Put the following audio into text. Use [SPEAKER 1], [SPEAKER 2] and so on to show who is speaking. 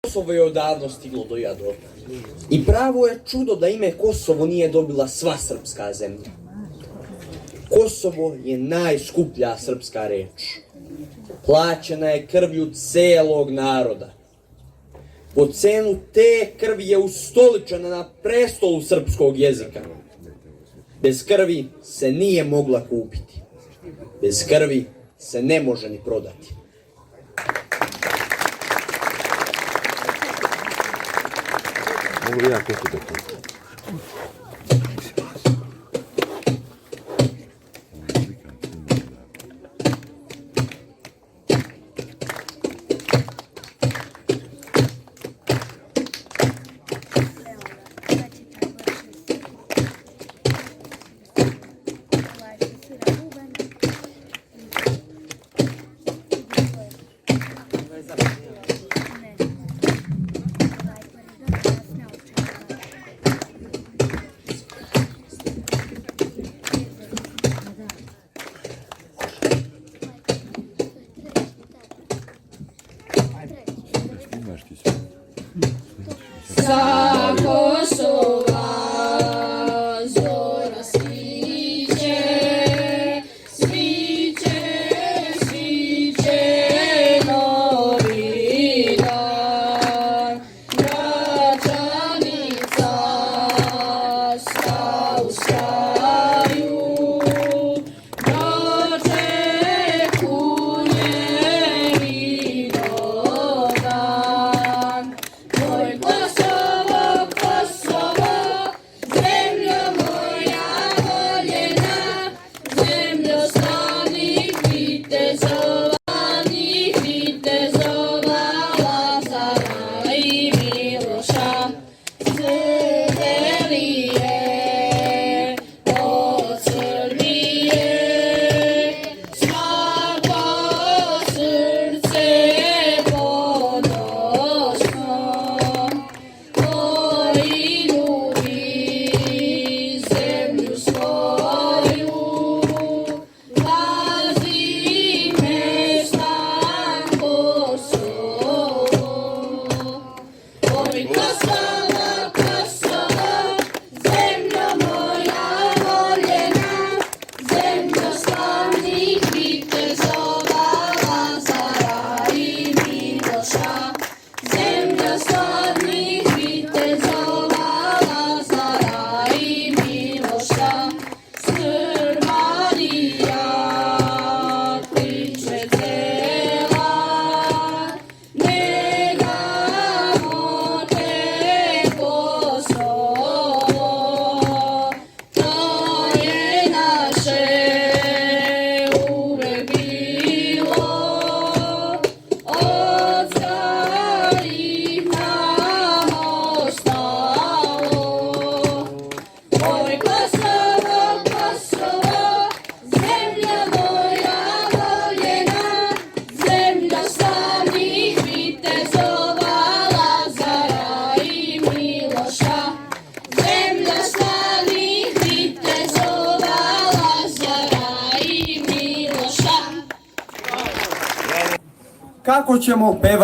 [SPEAKER 1] Kosovo je odavno stiglo do Jadrota. I pravo je čudo da ime Kosovo nije dobila sva srpska zemlja. Kosovo je najskuplja srpska reč. Plaćena je krvlju celog naroda. Po cenu te krvi je ustoličena na prestolu srpskog jezika. Bez krvi se nije mogla kupiti. Bez krvi se ne može ni prodati.
[SPEAKER 2] Mogu ja koliko da to?
[SPEAKER 3] Sa Kosova zora sviće, sviće, sviće novi dan. Gračanica sta ustaju, dočekuje Vidovdan. Moj Kosovo, Kosovo, zemljo moja voljena, zemljo slavnih vitezova, Lazara i Miloša. Srdelije od Srbije, svako srce ponosno. Moji ljudi zemlju svoju, pazime stan Kosovo. Oj Kosovo, Kosovo, zemljo moja voljena, zemljo slavnih vitezova, Lazara i Miloša. Zemlja slavnih vitezova, Lazara i Miloša. Srbija kliče cela, negamo te Kosovo. To je naše uvek bilo, od starih nam ostalo. Oj Kosovo, Kosovo, zemlja moja voljena, zemlja slavnih vitezova, Lazara i Miloša. Zemlja slavnih vitezova, Lazara i Miloša.
[SPEAKER 4] Kako ćemo pevati